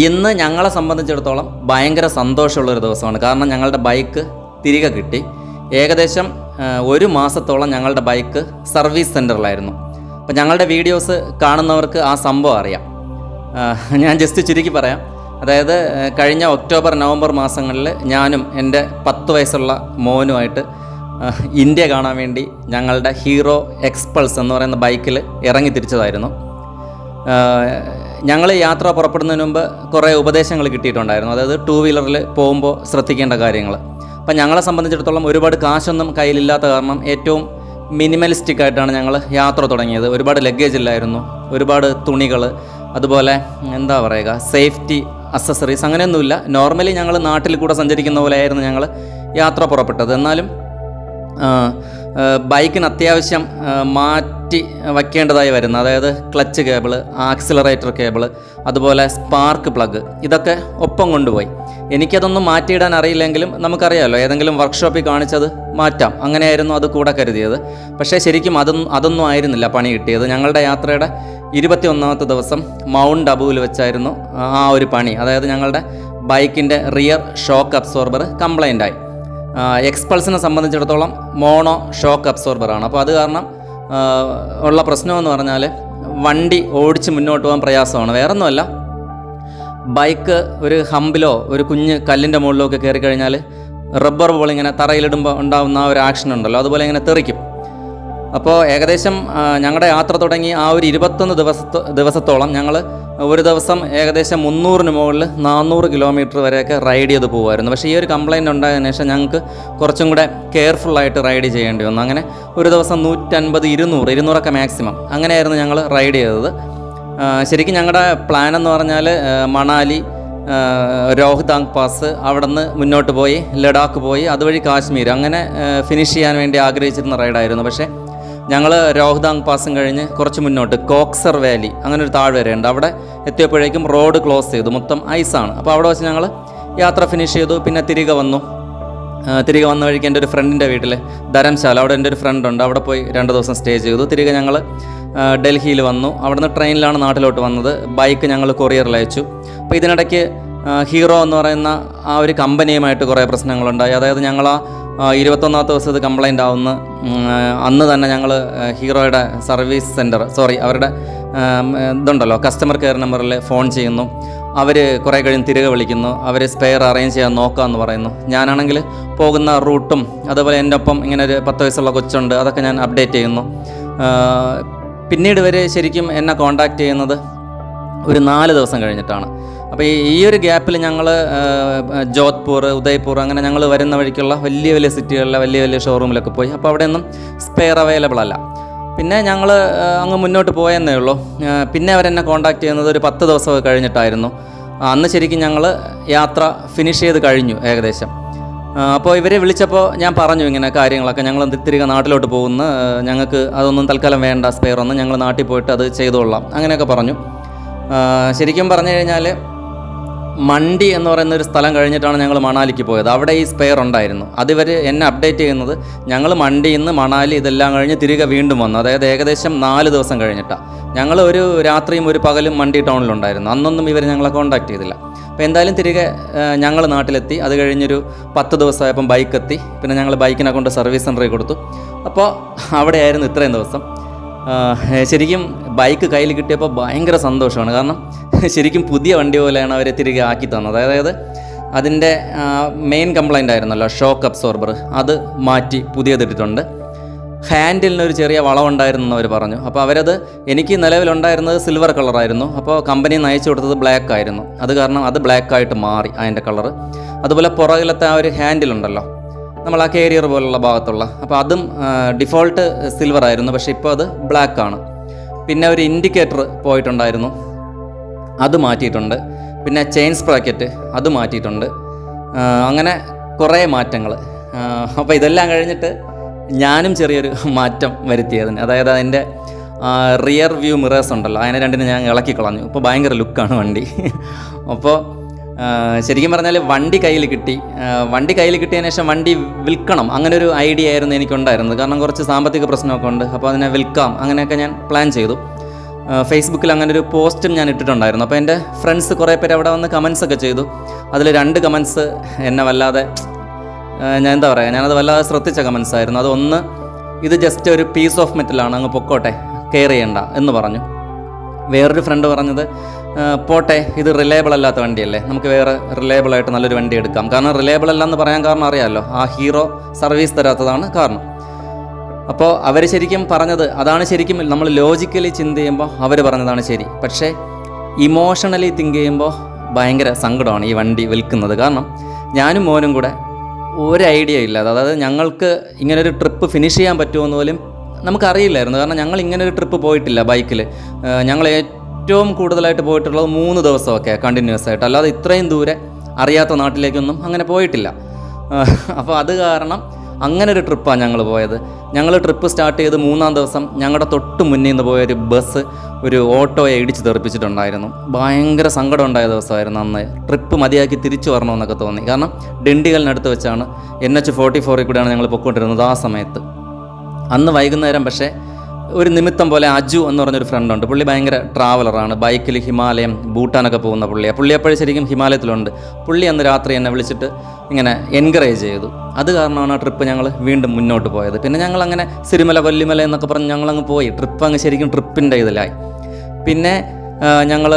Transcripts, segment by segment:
ഇന്ന് ഞങ്ങളെ സംബന്ധിച്ചിടത്തോളം ഭയങ്കര സന്തോഷമുള്ളൊരു ദിവസമാണ്. കാരണം ഞങ്ങളുടെ ബൈക്ക് തിരികെ കിട്ടി. ഏകദേശം 1 മാസത്തോളം ഞങ്ങളുടെ ബൈക്ക് സർവീസ് സെൻറ്ററിലായിരുന്നു. അപ്പോൾ ഞങ്ങളുടെ വീഡിയോസ് കാണുന്നവർക്ക് ആ സംഭവം അറിയാം. ഞാൻ ജസ്റ്റ് ചുരുക്കി പറയാം. അതായത് കഴിഞ്ഞ ഒക്ടോബർ നവംബർ മാസങ്ങളിൽ ഞാനും എൻ്റെ 10 വയസ്സുള്ള മോനുമായിട്ട് ഇന്ത്യ കാണാൻ വേണ്ടി ഞങ്ങളുടെ ഹീറോ എക്സ്പൾസ് എന്ന് പറയുന്ന ബൈക്കിൽ ഇറങ്ങി തിരിച്ചതായിരുന്നു. ഞങ്ങൾ യാത്ര പുറപ്പെടുന്നതിന് മുമ്പ് കുറേ ഉപദേശങ്ങൾ കിട്ടിയിട്ടുണ്ടായിരുന്നു. അതായത് 2 വീലറിൽ പോകുമ്പോൾ ശ്രദ്ധിക്കേണ്ട കാര്യങ്ങൾ. അപ്പം ഞങ്ങളെ സംബന്ധിച്ചിടത്തോളം ഒരുപാട് കാശൊന്നും കയ്യിലില്ലാത്ത കാരണം ഏറ്റവും മിനിമലിസ്റ്റിക് ആയിട്ടാണ് ഞങ്ങൾ യാത്ര തുടങ്ങിയത്. ഒരുപാട് ലഗേജ് ഇല്ലായിരുന്നു, ഒരുപാട് തുണികൾ, അതുപോലെ എന്താ പറയുക, സേഫ്റ്റി അക്സസറീസ് അങ്ങനെയൊന്നുമില്ല. നോർമലി ഞങ്ങൾ നാട്ടിൽ കൂടെ സഞ്ചരിക്കുന്ന പോലെയായിരുന്നു ഞങ്ങൾ യാത്ര പുറപ്പെട്ടത്. എന്നാലും ബൈക്കിന് അത്യാവശ്യം മാറ്റി വയ്ക്കേണ്ടതായി വരുന്നു. അതായത് ക്ലച്ച് കേബിൾ, ആക്സിലറേറ്റർ കേബിൾ, അതുപോലെ സ്പാർക്ക് പ്ലഗ്, ഇതൊക്കെ ഒപ്പം കൊണ്ടുപോയി. എനിക്കതൊന്നും മാറ്റിയിടാൻ അറിയില്ലെങ്കിലും നമുക്കറിയാമല്ലോ, ഏതെങ്കിലും വർക്ക്ഷോപ്പിൽ കാണിച്ചത് മാറ്റാം, അങ്ങനെയായിരുന്നു അത് കൂടെ കരുതിയത്. പക്ഷേ ശരിക്കും അതൊന്നും ആയിരുന്നില്ല പണി കിട്ടിയത്. ഞങ്ങളുടെ യാത്രയുടെ 21ാമത്തെ ദിവസം മൗണ്ട് അബുവിൽ വെച്ചായിരുന്നു ആ ഒരു പണി. അതായത് ഞങ്ങളുടെ ബൈക്കിൻ്റെ റിയർ ഷോക്ക് അബ്സോർബർ കംപ്ലൈൻ്റ് ആയി. എക്സ്പൾസിനെ സംബന്ധിച്ചിടത്തോളം മോണോ ഷോക്ക് അബ്സോർബറാണ്. അപ്പോൾ അത് കാരണം ഉള്ള പ്രശ്നമെന്ന് പറഞ്ഞാൽ വണ്ടി ഓടിച്ച് മുന്നോട്ട് പോകാൻ പ്രയാസമാണ്. വേറൊന്നുമല്ല, ബൈക്ക് ഒരു ഹമ്പിലോ ഒരു കുഞ്ഞ് കല്ലിൻ്റെ മുകളിലോ ഒക്കെ കയറി കഴിഞ്ഞാൽ റബ്ബർ ബോൾ ഇങ്ങനെ തറയിലിടുമ്പോൾ ഉണ്ടാകുന്ന ആ ഒരു ആക്ഷൻ ഉണ്ടല്ലോ, അതുപോലെ ഇങ്ങനെ തെറിക്കും. അപ്പോൾ ഏകദേശം ഞങ്ങളുടെ യാത്ര തുടങ്ങി ആ ഒരു 21 ദിവസത്തോളം ഞങ്ങൾ ഒരു ദിവസം ഏകദേശം 300-ന് മുകളിൽ 400 കിലോമീറ്റർ വരെയൊക്കെ റൈഡ് ചെയ്ത് പോകുമായിരുന്നു. പക്ഷേ ഈ ഒരു കംപ്ലയിൻ്റ് ഉണ്ടായതിനു ശേഷം ഞങ്ങൾക്ക് കുറച്ചും കൂടെ കെയർഫുള്ളായിട്ട് റൈഡ് ചെയ്യേണ്ടി വന്നു. അങ്ങനെ ഒരു ദിവസം 150, 200 മാക്സിമം അങ്ങനെയായിരുന്നു ഞങ്ങൾ റൈഡ് ചെയ്തത്. ശരിക്കും ഞങ്ങളുടെ പ്ലാൻ എന്ന് പറഞ്ഞാൽ മണാലി, രോഹ്താങ് പാസ്, അവിടെ നിന്ന് മുന്നോട്ട് പോയി ലഡാക്ക് പോയി അതുവഴി കാശ്മീർ, അങ്ങനെ ഫിനിഷ് ചെയ്യാൻ വേണ്ടി ആഗ്രഹിച്ചിരുന്ന റൈഡായിരുന്നു. പക്ഷേ ഞങ്ങൾ രോഹ്താങ് പാസും കഴിഞ്ഞ് കുറച്ച് മുന്നോട്ട് കോക്സർ വാലി, അങ്ങനെ ഒരു താഴ്വരയുണ്ട്, അവിടെ എത്തിയപ്പോഴേക്കും റോഡ് ക്ലോസ് ചെയ്തു, മൊത്തം ഐസാണ്. അപ്പോൾ അവിടെ വെച്ച് ഞങ്ങൾ യാത്ര ഫിനിഷ് ചെയ്തു. പിന്നെ തിരികെ വന്ന വഴിക്ക് എൻ്റെ ഒരു ഫ്രണ്ടിൻ്റെ വീട്ടിൽ ധരംശാല, അവിടെ എൻ്റെ ഒരു ഫ്രണ്ടുണ്ട്, അവിടെ പോയി 2 ദിവസം സ്റ്റേ ചെയ്തു. തിരികെ ഞങ്ങൾ ഡൽഹിയിൽ വന്നു. അവിടെ നിന്ന് ട്രെയിനിലാണ് നാട്ടിലോട്ട് വന്നത്. ബൈക്ക് ഞങ്ങൾ കൊറിയറിൽ അയച്ചു. അപ്പോൾ ഇതിനിടയ്ക്ക് ഹീറോ എന്ന് പറയുന്ന ആ ഒരു കമ്പനിയുമായിട്ട് കുറേ പ്രശ്നങ്ങളുണ്ടായി. അതായത് ഞങ്ങൾ 21ാമത്തെ ദിവസം ഇത് കംപ്ലൈൻ്റ് ആവുന്ന അന്ന് തന്നെ ഞങ്ങൾ ഹീറോയുടെ സർവീസ് സെൻറ്റർ, അവരുടെ ഇതുണ്ടല്ലോ കസ്റ്റമർ കെയർ നമ്പറിൽ ഫോൺ ചെയ്യുന്നു. അവർ കുറേ കഴിഞ്ഞ് തിരികെ വിളിക്കുന്നു. അവർ സ്പെയർ അറേഞ്ച് ചെയ്യാൻ നോക്കാമെന്ന് പറയുന്നു. ഞാനാണെങ്കിൽ പോകുന്ന റൂട്ടും അതുപോലെ എൻ്റെ ഒപ്പം ഇങ്ങനെ ഒരു 10 വയസ്സുള്ള കൊച്ചുണ്ട്, അതൊക്കെ ഞാൻ അപ്ഡേറ്റ് ചെയ്യുന്നു. പിന്നീട് ഇവർ ശരിക്കും എന്നെ കോൺടാക്റ്റ് ചെയ്യുന്നത് ഒരു 4 ദിവസം കഴിഞ്ഞിട്ടാണ്. അപ്പോൾ ഈ ഒരു ഗ്യാപ്പിൽ ഞങ്ങൾ ജോധ്പൂർ, ഉദയ്പൂർ, അങ്ങനെ ഞങ്ങൾ വരുന്ന വഴിക്കുള്ള വലിയ വലിയ സിറ്റികളിലെ വലിയ ഷോറൂമിലൊക്കെ പോയി. അപ്പോൾ അവിടെയൊന്നും സ്പെയർ അവൈലബിൾ അല്ല. പിന്നെ ഞങ്ങൾ അങ്ങ് മുന്നോട്ട് പോയെന്നേ ഉള്ളൂ. പിന്നെ അവരെന്നെ കോൺടാക്റ്റ് ചെയ്യുന്നത് ഒരു 10 ദിവസമൊക്കെ കഴിഞ്ഞിട്ടായിരുന്നു. അന്ന് ശരിക്കും ഞങ്ങൾ യാത്ര ഫിനിഷ് ചെയ്ത് കഴിഞ്ഞു ഏകദേശം. അപ്പോൾ ഇവരെ വിളിച്ചപ്പോൾ ഞാൻ പറഞ്ഞു ഇങ്ങനെ കാര്യങ്ങളൊക്കെ, ഞങ്ങൾ തിരികെ നാട്ടിലോട്ട് പോകുന്നു, ഞങ്ങൾക്ക് അതൊന്നും തൽക്കാലം വേണ്ട, സ്പെയർ ഒന്നും, ഞങ്ങൾ നാട്ടിൽ പോയിട്ട് അത് ചെയ്തുകൊള്ളാം, അങ്ങനെയൊക്കെ പറഞ്ഞു. ശരിക്കും പറഞ്ഞു കഴിഞ്ഞാൽ മണ്ഡി എന്ന് പറയുന്ന ഒരു സ്ഥലം കഴിഞ്ഞിട്ടാണ് ഞങ്ങൾ മണാലിക്ക് പോയത്. അവിടെ ഈ സ്പെയർ ഉണ്ടായിരുന്നു. അതിവർ എന്നെ അപ്ഡേറ്റ് ചെയ്യുന്നത് ഞങ്ങൾ മണ്ഡിയിൽ നിന്ന് മണാലി ഇതെല്ലാം കഴിഞ്ഞ് തിരികെ വീണ്ടും വന്നു. അതായത് ഏകദേശം 4 ദിവസം കഴിഞ്ഞിട്ടാണ്. ഞങ്ങൾ ഒരു രാത്രിയും ഒരു പകലും മണ്ഡി ടൗണിലുണ്ടായിരുന്നു. അന്നൊന്നും ഇവർ ഞങ്ങളെ കോൺടാക്ട് ചെയ്തില്ല. അപ്പോൾ എന്തായാലും തിരികെ ഞങ്ങൾ നാട്ടിലെത്തി. അത് കഴിഞ്ഞൊരു 10 ദിവസമായപ്പം ബൈക്ക് എത്തി. പിന്നെ ഞങ്ങൾ ബൈക്കിനെ കൊണ്ട് സർവീസ് സെൻറ്ററിൽ കൊടുത്തു. അപ്പോൾ അവിടെയായിരുന്നു ഇത്രയും ദിവസം. ശരിക്കും ബൈക്ക് കയ്യിൽ കിട്ടിയപ്പോൾ ഭയങ്കര സന്തോഷമാണ്. കാരണം ശരിക്കും പുതിയ വണ്ടി പോലെയാണ് അവർ തിരികെ ആക്കി തന്നത്. അതായത് അതിൻ്റെ മെയിൻ കംപ്ലൈൻ്റ് ആയിരുന്നല്ലോ ഷോക്ക് അബ്സോർബർ, അത് മാറ്റി പുതിയതിട്ടിട്ടുണ്ട്. ഹാൻഡിലിനൊരു ചെറിയ വളവുണ്ടായിരുന്നു അവർ പറഞ്ഞു. അപ്പോൾ അവരത്, എനിക്ക് നിലവിലുണ്ടായിരുന്നത് സിൽവർ കളറായിരുന്നു. അപ്പോൾ കമ്പനിയിൽ നിന്ന് അയച്ചു കൊടുത്തത് ബ്ലാക്ക് ആയിരുന്നു. അത് കാരണം അത് ബ്ലാക്കായിട്ട് മാറി അതിൻ്റെ കളറ്. അതുപോലെ പുറകിലത്തെ ആ ഒരു ഹാൻഡിലുണ്ടല്ലോ, നമ്മൾ ആ കാരിയർ പോലുള്ള ഭാഗത്തുള്ള, അപ്പോൾ അതും ഡിഫോൾട്ട് സിൽവർ ആയിരുന്നു. പക്ഷേ ഇപ്പോൾ അത് ബ്ലാക്ക് ആണ്. പിന്നെ ഒരു ഇൻഡിക്കേറ്റർ പോയിട്ടുണ്ടായിരുന്നു, അത് മാറ്റിയിട്ടുണ്ട്. പിന്നെ ചെയിൻ സ്പ്രാക്കറ്റ് അത് മാറ്റിയിട്ടുണ്ട്. അങ്ങനെ കുറേ മാറ്റങ്ങൾ. അപ്പോൾ ഇതെല്ലാം കഴിഞ്ഞിട്ട് ഞാനും ചെറിയൊരു മാറ്റം വരുത്തിയതിന്, അതായത് അതിൻ്റെ റിയർ വ്യൂ മിറേഴ്സ് ഉണ്ടല്ലോ, അതിനെ രണ്ടിനും ഞാൻ ഇളക്കി കളഞ്ഞു. ഇപ്പോൾ ഭയങ്കര ലുക്കാണ് വണ്ടി. അപ്പോൾ ശരിക്കും പറഞ്ഞാൽ വണ്ടി കയ്യിൽ കിട്ടിയതിന് ശേഷം വണ്ടി വിൽക്കണം, അങ്ങനെ ഒരു ഐഡിയ ആയിരുന്നു എനിക്കുണ്ടായിരുന്നത്. കാരണം കുറച്ച് സാമ്പത്തിക പ്രശ്നമൊക്കെ ഉണ്ട്. അപ്പോൾ അതിനെ വിൽക്കാം, അങ്ങനെയൊക്കെ ഞാൻ പ്ലാൻ ചെയ്തു. ഫേസ്ബുക്കിൽ അങ്ങനെ ഒരു പോസ്റ്റും ഞാൻ ഇട്ടിട്ടുണ്ടായിരുന്നു. അപ്പോൾ എൻ്റെ ഫ്രണ്ട്സ് കുറേ പേര് അവിടെ വന്ന് കമൻസ് ഒക്കെ ചെയ്തു. അതിൽ 2 കമൻസ് എന്നെ വല്ലാതെ ഞാൻ എന്താ പറയുക, ഞാനത് വല്ലാതെ ശ്രദ്ധിച്ച കമൻസ് ആയിരുന്നു. അതൊന്ന്, ഇത് ജസ്റ്റ് ഒരു പീസ് ഓഫ് മെറ്റലാണ്, അങ്ങ് പൊക്കോട്ടെ, കെയർ ചെയ്യണ്ട എന്ന് പറഞ്ഞു. വേറൊരു ഫ്രണ്ട് പറഞ്ഞത്, പോട്ടെ, ഇത് റിലയബിൾ അല്ലാത്ത വണ്ടിയല്ലേ, നമുക്ക് വേറെ റിലയബിളായിട്ട് നല്ലൊരു വണ്ടി എടുക്കാം. കാരണം റിലയബിൾ അല്ല എന്ന് പറയാൻ കാരണം അറിയാമല്ലോ, ആ ഹീറോ സർവീസ് തരാത്തതാണ് കാരണം. അപ്പോൾ അവർ ശരിക്കും പറഞ്ഞത് അതാണ്. ശരിക്കും നമ്മൾ ലോജിക്കലി ചിന്ത ചെയ്യുമ്പോൾ അവർ പറഞ്ഞതാണ് ശരി. പക്ഷേ ഇമോഷണലി തിങ്ക് ചെയ്യുമ്പോൾ ഭയങ്കര സങ്കടമാണ് ഈ വണ്ടി വിൽക്കുന്നത്. കാരണം ഞാനും മോനും കൂടെ ഒരു ഐഡിയ ഇല്ലാതെ, അതായത് ഞങ്ങൾക്ക് ഇങ്ങനൊരു ട്രിപ്പ് ഫിനിഷ് ചെയ്യാൻ പറ്റുമെന്ന് പോലും നമുക്കറിയില്ലായിരുന്നു. കാരണം ഞങ്ങൾ ഇങ്ങനൊരു ട്രിപ്പ് പോയിട്ടില്ല ബൈക്കിൽ. ഞങ്ങൾ ഏറ്റവും കൂടുതലായിട്ട് പോയിട്ടുള്ളത് 3 ദിവസമൊക്കെ കണ്ടിന്യൂസ് ആയിട്ട്, അല്ലാതെ ഇത്രയും ദൂരെ അറിയാത്ത നാട്ടിലേക്കൊന്നും അങ്ങനെ പോയിട്ടില്ല. അപ്പോൾ അത് കാരണം അങ്ങനെ ഒരു ട്രിപ്പാണ് ഞങ്ങൾ പോയത്. ഞങ്ങൾ ട്രിപ്പ് സ്റ്റാർട്ട് ചെയ്ത് 3-ാം ദിവസം ഞങ്ങളുടെ തൊട്ട് മുന്നിൽ നിന്ന് പോയൊരു ബസ് ഒരു ഓട്ടോയെ ഇടിച്ച് തെറിപ്പിച്ചിട്ടുണ്ടായിരുന്നു. ഭയങ്കര സങ്കടം ഉണ്ടായ ദിവസമായിരുന്നു അന്ന്. ട്രിപ്പ് മതിയാക്കി തിരിച്ചു വരണമെന്നൊക്കെ തോന്നി. കാരണം ഡിണ്ടിഗലിനടുത്ത് വെച്ചാണ്, NH44 കൂടെയാണ് ഞങ്ങൾ പൊയ്ക്കൊണ്ടിരുന്നത് ആ സമയത്ത്. അന്ന് വൈകുന്നേരം പക്ഷേ ഒരു നിമിത്തം പോലെ അജു എന്ന് പറഞ്ഞൊരു ഫ്രണ്ടുണ്ട്. പുള്ളി ഭയങ്കര ട്രാവലറാണ്, ബൈക്കിൽ ഹിമാലയം ഭൂട്ടാനൊക്കെ പോകുന്ന പുള്ളിയാണ്. പുള്ളി എപ്പോഴും ശരിക്കും ഹിമാലയത്തിലുണ്ട്. പുള്ളി അന്ന് രാത്രി എന്നെ വിളിച്ചിട്ട് ഇങ്ങനെ എൻകറേജ് ചെയ്തു. അത് കാരണമാണ് ആ ട്രിപ്പ് ഞങ്ങൾ വീണ്ടും മുന്നോട്ട് പോയത്. പിന്നെ ഞങ്ങളങ്ങനെ സിരിമല കൊല്ലിമല എന്നൊക്കെ പറഞ്ഞ് ഞങ്ങളങ്ങ് പോയി. ട്രിപ്പ് അങ്ങ് ശരിക്കും ട്രിപ്പിൻ്റെ ഇതിലായി. പിന്നെ ഞങ്ങൾ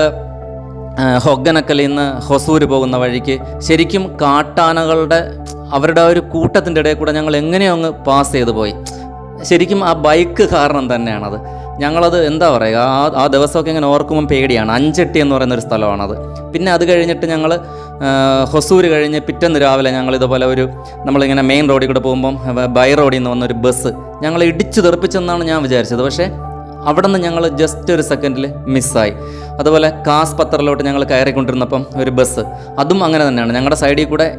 ഹൊഗ്ഗനക്കലിൽ നിന്ന് ഹൊസൂർ പോകുന്ന വഴിക്ക് ശരിക്കും കാട്ടാനകളുടെ അവരുടെ ഒരു കൂട്ടത്തിൻ്റെ ഇടയിൽ കൂടെ ഞങ്ങൾ എങ്ങനെയോ അങ്ങ് പാസ് ചെയ്ത് പോയി. ശരിക്കും ആ ബൈക്ക് കാരണം തന്നെയാണത്. ഞങ്ങളത് എന്താ പറയുക, ആ ദിവസമൊക്കെ ഇങ്ങനെ ഓർക്കുമ്പം പേടിയാണ്. അഞ്ചെട്ടി എന്ന് പറയുന്നൊരു സ്ഥലമാണത്. പിന്നെ അത് കഴിഞ്ഞിട്ട് ഞങ്ങൾ ഹൊസൂർ കഴിഞ്ഞ് പിറ്റേന്ന് രാവിലെ ഞങ്ങൾ ഇതുപോലെ നമ്മളിങ്ങനെ മെയിൻ റോഡിൽ കൂടെ പോകുമ്പം ബൈ റോഡിൽ നിന്ന് വന്നൊരു ബസ് ഞങ്ങൾ ഇടിച്ചു തെറിപ്പിച്ചെന്നാണ് ഞാൻ വിചാരിച്ചത്. പക്ഷേ അവിടെ നിന്ന് ഞങ്ങൾ ജസ്റ്റ് ഒരു സെക്കൻഡിൽ മിസ്സായി. അതുപോലെ കാസ് പത്തറിലോട്ട് ഞങ്ങൾ കയറിക്കൊണ്ടിരുന്നപ്പം ഒരു ബസ്, അതും അങ്ങനെ തന്നെയാണ്. ഞങ്ങളുടെ സൈഡിൽ കൂടെ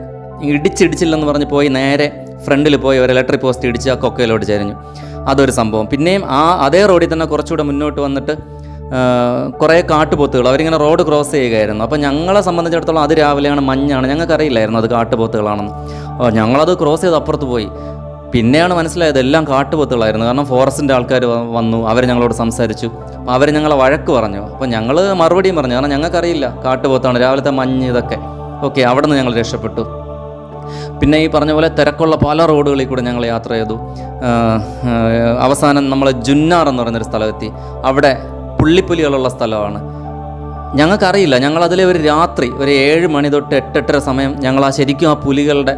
ഇടിച്ചില്ലെന്ന് പറഞ്ഞ് പോയി നേരെ ഫ്രണ്ടിൽ പോയി ഒരു ഇലക്ട്രിക് പോസ്റ്റ് ഇടിച്ച് ആ കൊക്കയിലോട്ട് ചരിഞ്ഞു. അതൊരു സംഭവം. പിന്നെയും അതേ റോഡിൽ തന്നെ കുറച്ചുകൂടെ മുന്നോട്ട് വന്നിട്ട് കുറേ കാട്ടുപോത്തുകൾ അവരിങ്ങനെ റോഡ് ക്രോസ് ചെയ്യുകയായിരുന്നു. അപ്പോൾ ഞങ്ങളെ സംബന്ധിച്ചിടത്തോളം അത് രാവിലെയാണ്, മഞ്ഞാണ്, ഞങ്ങൾക്കറിയില്ലായിരുന്നു അത് കാട്ടുപോത്തുകളാണെന്ന്. ഞങ്ങളത് ക്രോസ് ചെയ്ത് അപ്പുറത്ത് പോയി. പിന്നെയാണ് മനസ്സിലായത് എല്ലാം കാട്ടുപോത്തുകളായിരുന്നു. കാരണം ഫോറസ്റ്റിൻ്റെ ആൾക്കാർ വന്നു, അവർ ഞങ്ങളോട് സംസാരിച്ചു, അവർ ഞങ്ങളെ വഴക്ക് പറഞ്ഞു. അപ്പോൾ ഞങ്ങൾ മറുപടിയും പറഞ്ഞു, കാരണം ഞങ്ങൾക്കറിയില്ല കാട്ടുപോത്താണ്, രാവിലത്തെ മഞ്ഞ് ഇതൊക്കെ. ഓക്കെ, അവിടെ നിന്ന് ഞങ്ങൾ രക്ഷപ്പെട്ടു. പിന്നെ ഈ പറഞ്ഞ പോലെ തിരക്കുള്ള പല റോഡുകളിൽ കൂടെ ഞങ്ങൾ യാത്ര ചെയ്തു. അവസാനം നമ്മൾ ജുന്നാർ എന്ന് പറയുന്നൊരു സ്ഥലമെത്തി. അവിടെ പുള്ളിപ്പുലികളുള്ള സ്ഥലമാണ്. ഞങ്ങൾക്കറിയില്ല, ഞങ്ങളതിലെ ഒരു രാത്രി ഒരു 7 മണി തൊട്ട് 8-8:30 സമയം ഞങ്ങൾ ശരിക്കും ആ പുലികളുടെ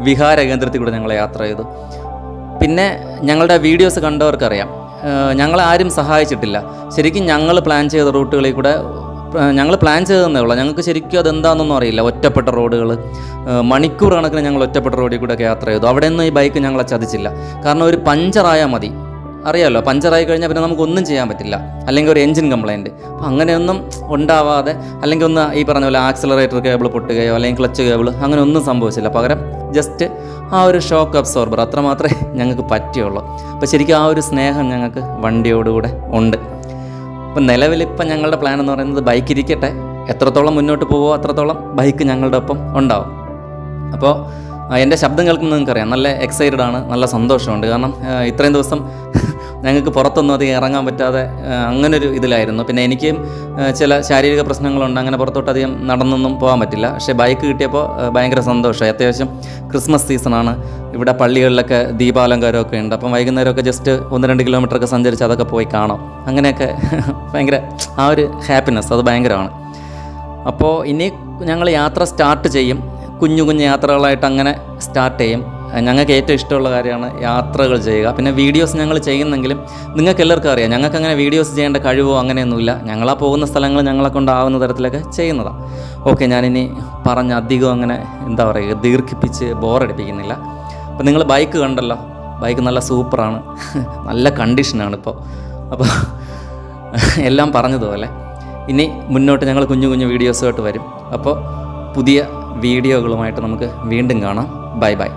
വിഹാര കേന്ദ്രത്തിൽ കൂടെ ഞങ്ങൾ യാത്ര ചെയ്തു. പിന്നെ ഞങ്ങളുടെ വീഡിയോസ് കണ്ടവർക്കറിയാം, ഞങ്ങളെ ആരും സഹായിച്ചിട്ടില്ല. ശരിക്കും ഞങ്ങൾ പ്ലാൻ ചെയ്ത റൂട്ടുകളിൽ കൂടെ ഞങ്ങൾ പ്ലാൻ ചെയ്തതന്നേ ഉള്ളൂ. ഞങ്ങൾക്ക് ശരിക്കും അതെന്താണെന്നൊന്നും അറിയില്ല. ഒറ്റപ്പെട്ട റോഡുകൾ, മണിക്കൂർ കണക്കിന് ഞങ്ങൾ ഒറ്റപ്പെട്ട റോഡിൽ കൂടെയൊക്കെ യാത്ര ചെയ്തു. അവിടെ ഒന്നും ഈ ബൈക്ക് ഞങ്ങളെ ചതിച്ചില്ല. കാരണം ഒരു പഞ്ചറായാൽ മതി, അറിയാമല്ലോ, പഞ്ചറായി കഴിഞ്ഞാൽ പിന്നെ നമുക്കൊന്നും ചെയ്യാൻ പറ്റില്ല. അല്ലെങ്കിൽ ഒരു എൻജിൻ കംപ്ലയിൻറ്റ്. അപ്പോൾ അങ്ങനെയൊന്നും ഉണ്ടാവാതെ, അല്ലെങ്കിൽ ഒന്ന് ഈ പറഞ്ഞ പോലെ ആക്സിലറേറ്റർ കേബിൾ പൊട്ടുകയോ അല്ലെങ്കിൽ ക്ലച്ച് കേബിൾ അങ്ങനെ ഒന്നും സംഭവിച്ചില്ല. പകരം ജസ്റ്റ് ആ ഒരു ഷോക്ക് അബ്സോർബർ അത്ര മാത്രമേ ഞങ്ങൾക്ക് പറ്റുള്ളൂ. അപ്പോൾ ശരിക്കും ആ ഒരു സ്നേഹം ഞങ്ങൾക്ക് വണ്ടിയോടുകൂടെ ഉണ്ട്. അപ്പം നിലവിലിപ്പം ഞങ്ങളുടെ പ്ലാൻ എന്ന് പറയുന്നത് ബൈക്ക് ഇരിക്കട്ടെ, എത്രത്തോളം മുന്നോട്ട് പോകുമോ അത്രത്തോളം ബൈക്ക് ഞങ്ങളുടെ ഒപ്പം ഉണ്ടാവും. അപ്പോൾ എൻ്റെ ശബ്ദം കേൾക്കുന്നത് നിങ്ങൾക്കറിയാം, നല്ല എക്സൈറ്റഡ് ആണ്, നല്ല സന്തോഷമുണ്ട്. കാരണം ഇത്രയും ദിവസം ഞങ്ങൾക്ക് പുറത്തൊന്നും അധികം ഇറങ്ങാൻ പറ്റാതെ അങ്ങനൊരു ഇതിലായിരുന്നു. പിന്നെ എനിക്കും ചില ശാരീരിക പ്രശ്നങ്ങളുണ്ട്, അങ്ങനെ പുറത്തോട്ട് അധികം നടന്നൊന്നും പോകാൻ പറ്റില്ല. പക്ഷേ ബൈക്ക് കിട്ടിയപ്പോൾ ഭയങ്കര സന്തോഷമായി. അത്യാവശ്യം ക്രിസ്മസ് സീസണാണ്, ഇവിടെ പള്ളികളിലൊക്കെ ദീപാലങ്കാരമൊക്കെ ഉണ്ട്. അപ്പം വൈകുന്നേരമൊക്കെ ജസ്റ്റ് 1-2 കിലോമീറ്ററൊക്കെ സഞ്ചരിച്ച് അതൊക്കെ പോയി കാണാം. അങ്ങനെയൊക്കെ ഭയങ്കര ആ ഒരു ഹാപ്പിനെസ് അത് ഭയങ്കരമാണ്. അപ്പോൾ ഇനി ഞങ്ങൾ യാത്ര സ്റ്റാർട്ട് ചെയ്യും. കുഞ്ഞു കുഞ്ഞു യാത്രകളായിട്ട് അങ്ങനെ സ്റ്റാർട്ട് ചെയ്യും. ഞങ്ങൾക്ക് ഏറ്റവും ഇഷ്ടമുള്ള കാര്യമാണ് യാത്രകൾ ചെയ്യുക. പിന്നെ വീഡിയോസ് ഞങ്ങൾ ചെയ്യുന്നെങ്കിലും നിങ്ങൾക്ക് എല്ലാവർക്കും അറിയാം, ഞങ്ങൾക്ക് അങ്ങനെ വീഡിയോസ് ചെയ്യേണ്ട കഴിവോ അങ്ങനെയൊന്നുമില്ല. ഞങ്ങളാ പോകുന്ന സ്ഥലങ്ങൾ ഞങ്ങളെ കൊണ്ടാവുന്ന തരത്തിലൊക്കെ ചെയ്യുന്നതാണ്. ഓക്കെ, ഞാനിനി പറഞ്ഞ് അധികം അങ്ങനെ എന്താ പറയുക ദീർഘിപ്പിച്ച് ബോറടിപ്പിക്കുന്നില്ല. അപ്പോൾ നിങ്ങൾ ബൈക്ക് കണ്ടല്ലോ, ബൈക്ക് നല്ല സൂപ്പറാണ്, നല്ല കണ്ടീഷനാണ് ഇപ്പോൾ. അപ്പോൾ എല്ലാം പറഞ്ഞതുപോലെ ഇനി മുന്നോട്ട് ഞങ്ങൾ കുഞ്ഞു കുഞ്ഞു വീഡിയോസുമായിട്ട് വരും. അപ്പോൾ പുതിയ വീഡിയോകളുമായിട്ട് നമുക്ക് വീണ്ടും കാണാം. Bye bye.